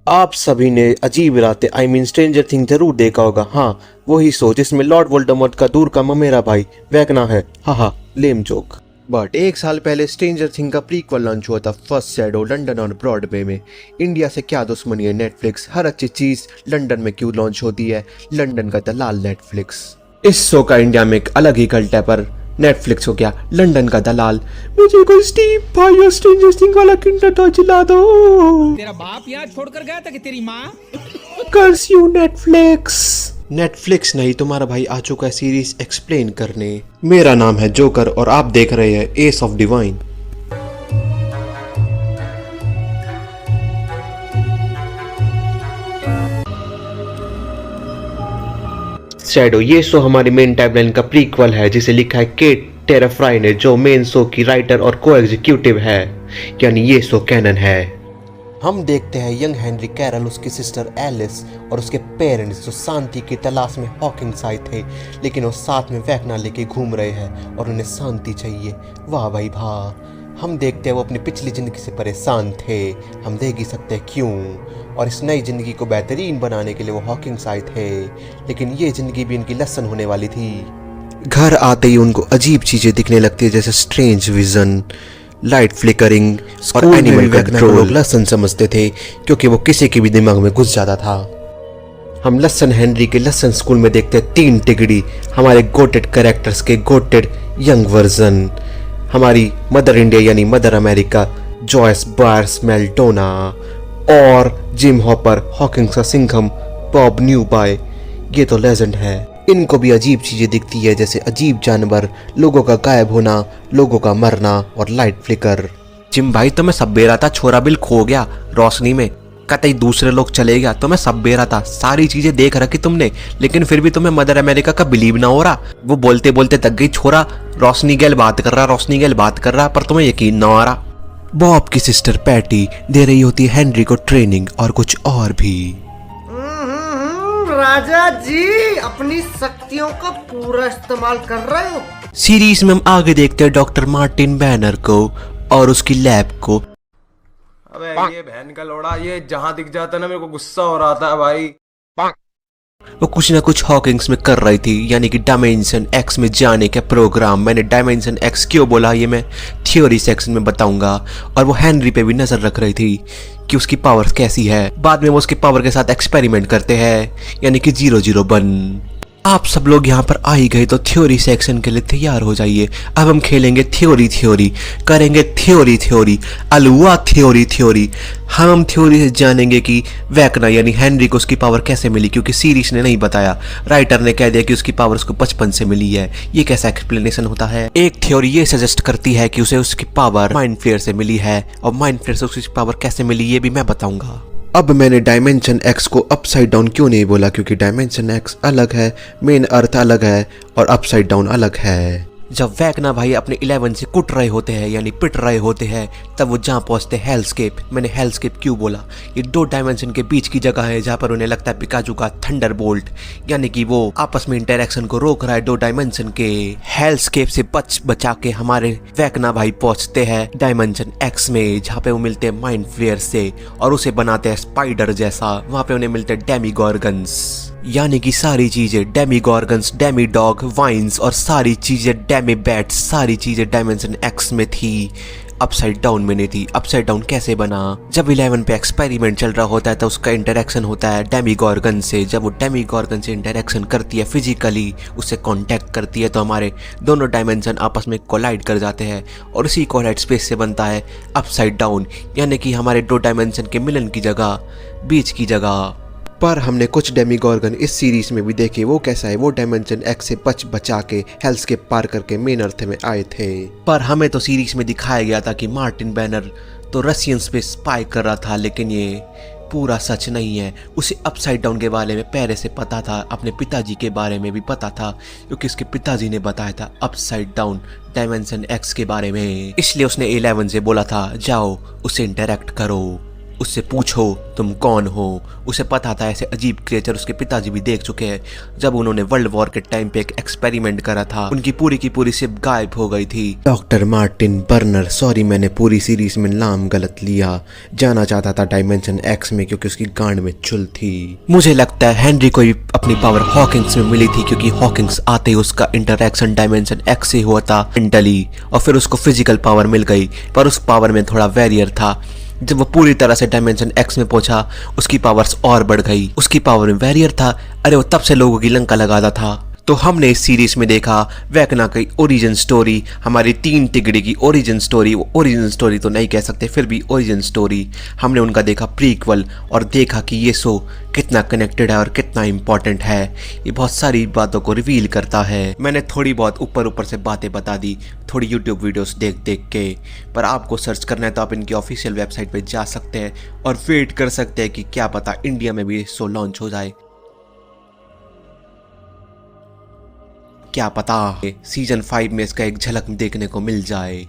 आप सभी ने अजीब रातें स्ट्रेंजर थिंग जरूर देखा होगा। हाँ, वही शो जिसमें लॉर्ड वोल्डेमॉर्ट का दूर का ममेरा भाई वेकना है। हाँ, लेम जोक। बट एक साल पहले स्ट्रेंजर थिंग का प्रीक्वल लॉन्च हुआ था, फर्स्ट शैडो, लंदन और ब्रॉडवे में। इंडिया से क्या दुश्मनी है नेटफ्लिक्स, हर अच्छी चीज लंदन में क्यों लॉन्च होती है, लंदन का दलाल नेटफ्लिक्स। इस शो का इंडिया में एक अलग ही कल्ट है, पर नेटफ्लिक्स हो गया लंदन का दलाल। मुझे कोई स्टीव भाई और स्ट्रेंजर थिंग वाला किंडर टॉय चिल्ला दो। तेरा बाप यहाँ छोड़कर गया था कि तेरी माँ? कर्स यू नेटफ्लिक्स। नेटफ्लिक्स नहीं, तुम्हारा भाई आ चुका है सीरीज एक्सप्लेन करने। मेरा नाम है जोकर और आप देख रहे हैं एस ऑफ डिवाइन। शैडो, ये शो हमारी मेन टाइमलाइन का प्रीक्वल है जिसे लिखा है केट टेराफ्राई ने, जो मेन शो की राइटर और को एग्जीक्यूटिव है, यानी ये शो कैनन है। हम देखते हैं यंग हेनरी कैरल, उसकी सिस्टर एलिस और उसके पेरेंट्स जो शांति की तलाश में हॉकिंग्स आए थे, लेकिन वो साथ में वैकना लेके घूम रहे हैं और उन्हें शांति चाहिए। वाह भाई वाह। हम देखते हैं वो अपनी पिछली जिंदगी से परेशान थे, हम देख ही सकते हैं क्यों, और इस नई जिंदगी को बेहतरीन बनाने के लिए वो हॉकिंग्स आए थे, लेकिन ये जिंदगी भी इनकी लेसन होने वाली थी। घर आते ही उनको अजीब चीजें दिखने लगती है, जैसे स्ट्रेंज विजन, लाइट फ्लिकरिंग और एनिमल कंट्रोल। लोग लसन समझते थे क्योंकि वो किसी के भी दिमाग में घुस जाता था। हम लसन हेनरी के लसन स्कूल में देखते हैं 3 टिगड़ी, हमारे गोटेड कैरेक्टर्स के गोटेड यंग वर्जन। हमारी मदर इंडिया यानी मदर अमेरिका, जॉयस बायर्स मेल्टोना और जिम हॉपर, हॉकिंग्स का सिंघम, बॉब न्यूबाय, ये तो लेजेंड है। इनको भी अजीब चीजें दिखती है, जैसे अजीब जानवर, लोगों का गायब होना, लोगों का मरना और लाइट फ्लिकर। जिम भाई, तो मैं सब बेरा था, छोरा बिल खो गया रोशनी में, कतई दूसरे लोग चले गया, तो मैं सब बेरा था, सारी चीजें देख रखी तुमने, लेकिन फिर भी तुम्हें मदर अमेरिका का बिलीव ना हो रहा। वो बोलते बोलते तक गई, छोरा रोशनी गैल बात कर रहा, रोशनी गैल बात कर रहा, पर तुम्हें यकीन ना आ रहा। बॉब की सिस्टर पैटी दे रही होती है हेनरी को ट्रेनिंग और कुछ और भी। राजा जी अपनी शक्तियों का पूरा इस्तेमाल कर रहे हो। सीरीज में हम आगे देखते हैं डॉक्टर मार्टिन बैनर को और उसकी लैब को। अबे ये बहन का लोड़ा, ये जहां दिख जाता ना मेरे को गुस्सा हो रहा था भाई। वो कुछ ना कुछ हॉकिंग्स में कर रही थी, यानी कि डायमेंशन एक्स में जाने का प्रोग्राम। मैंने डायमेंशन एक्स क्यों बोला ये मैं थ्योरी सेक्शन में बताऊंगा। और वो हेनरी पे भी नजर रख रही थी कि उसकी पावर्स कैसी है। बाद में वो उसकी पावर के साथ एक्सपेरिमेंट करते हैं, यानी कि 001। आप सब लोग यहाँ पर आ ही गए तो थ्योरी सेक्शन के लिए तैयार हो जाइए। अब हम खेलेंगे थ्योरी, करेंगे थ्योरी, अलुआ थ्योरी। हम थ्योरी से जानेंगे कि वैकना यानी हेनरी को उसकी पावर कैसे मिली, क्योंकि सीरीज ने नहीं बताया, राइटर ने कह दिया कि उसकी पावर उसको बचपन से मिली है। ये कैसा एक्सप्लेनेशन होता है। एक थ्योरी ये सजेस्ट करती है कि उसे उसकी पावर माइंड फ्लेयर से मिली है, और माइंड फ्लेयर से उसकी पावर कैसे मिली ये भी मैं बताऊंगा। अब मैंने डायमेंशन एक्स को अपसाइड डाउन क्यों नहीं बोला, क्योंकि डायमेंशन एक्स अलग है, मेन अर्थ अलग है और अपसाइड डाउन अलग है। जब वैकना भाई अपने 11 से कुट रहे होते हैं, यानी पिट रहे होते हैं, तब वो जहाँ पहुँचते हैं हेलस्केप। मैंने हेलस्केप क्यों बोला, ये 2 डायमेंशन के बीच की जगह है जहाँ पर उन्हें लगता है पिकाचू का थंडरबोल्ट, यानी कि वो आपस में इंटरेक्शन को रोक रहा है 2 डायमेंशन के। हेलस्केप से बचा के हमारे वैकना भाई पहुँचते हैं डायमेंशन एक्स में, जहाँ पे वो मिलते हैं माइंड फ्लेयर से और उसे बनाते हैं स्पाइडर जैसा। वहाँ पे उन्हें मिलते हैं डेमीगॉर्गन्स, यानी कि सारी चीजें डेमीगॉर्गन्स, डेमीडॉग, वाइन्स और सारी चीजें डेमीबैट्स, सारी चीजें डायमेंशन एक्स में थी, अपसाइड डाउन में नहीं थी। अपसाइड डाउन कैसे बना, जब 11 पे एक्सपेरिमेंट चल रहा होता है तो उसका इंटरेक्शन होता है डेमीगॉर्गन से। जब वो डेमीगॉर्गन से इंटरेक्शन करती है, फिजिकली उससे कांटेक्ट करती है, तो हमारे दोनों डायमेंशन आपस में कोलाइड कर जाते हैं और उसी कोलाइड स्पेस से बनता है अपसाइड डाउन, यानी कि हमारे 2 डायमेंशन के मिलन की जगह, बीच की जगह। पर हमने कुछ डेमीगॉर्गन इस सीरीज में भी देखे, वो कैसा है, वो डायमेंशन एक्स से बचा के हेल्सकेप पार करके मेन अर्थ में आए थे। पर हमें तो सीरीज में दिखाया गया था कि मार्टिन बैनर तो रशियंस पे स्पाई कर रहा था, लेकिन ये पूरा सच नहीं है। उसे अपसाइड डाउन के बारे में पहले से पता था, अपने पिताजी के बारे में भी पता था, क्योंकि उसके पिताजी ने बताया था अपसाइड डाउन डायमेंशन एक्स के बारे में। इसलिए उसने 11 से बोला था जाओ उसे इंटरेक्ट करो। उससे पूछो तुम कौन हो। उसे पता था ऐसे अजीब क्रिएचर उसके पिताजी भी देख चुके हैं। जब उन्होंने वर्ल्ड वॉर के टाइम पे एक एक्सपेरिमेंट करा था, उनकी पूरी की पूरी शिप गायब हो गई थी। डॉक्टर मार्टिन बर्नर, सॉरी मैंने पूरी सीरीज में नाम गलत लिया, जाना चाहता था डायमेंशन एक्स में क्योंकि उसकी गांड में चुल थी। मुझे लगता है हेनरी को भी अपनी पावर हॉकिंग्स में मिली थी, क्योंकि हॉकिंग्स आते ही उसका इंटरेक्शन डायमेंशन एक्स से हुआ था मेंटली, और फिर उसको फिजिकल पावर मिल गई। पर उस पावर में थोड़ा वेरियर था। जब वो पूरी तरह से डायमेंशन एक्स में पहुंचा, उसकी पावर्स और बढ़ गई। उसकी पावर में वेरियर था, अरे वो तब से लोगों की लंका लगाता था। तो हमने इस सीरीज में देखा वेकना की ओरिजिन स्टोरी, हमारी 3 तिगड़ी की ओरिजिन स्टोरी। वो ओरिजिन स्टोरी तो नहीं कह सकते, फिर भी ओरिजिन स्टोरी। हमने उनका देखा प्रीक्वल और देखा कि ये शो कितना कनेक्टेड है और कितना इम्पोर्टेंट है। ये बहुत सारी बातों को रिवील करता है। मैंने थोड़ी बहुत ऊपर से बातें बता दी, थोड़ी यूट्यूब वीडियोस देख के। पर आपको सर्च करना है तो आप इनकी ऑफिशियल वेबसाइट पे जा सकते हैं और वेट कर सकते हैं कि क्या पता इंडिया में भी शो लॉन्च हो जाए। क्या पता सीजन 5 में इसका एक झलक देखने को मिल जाए।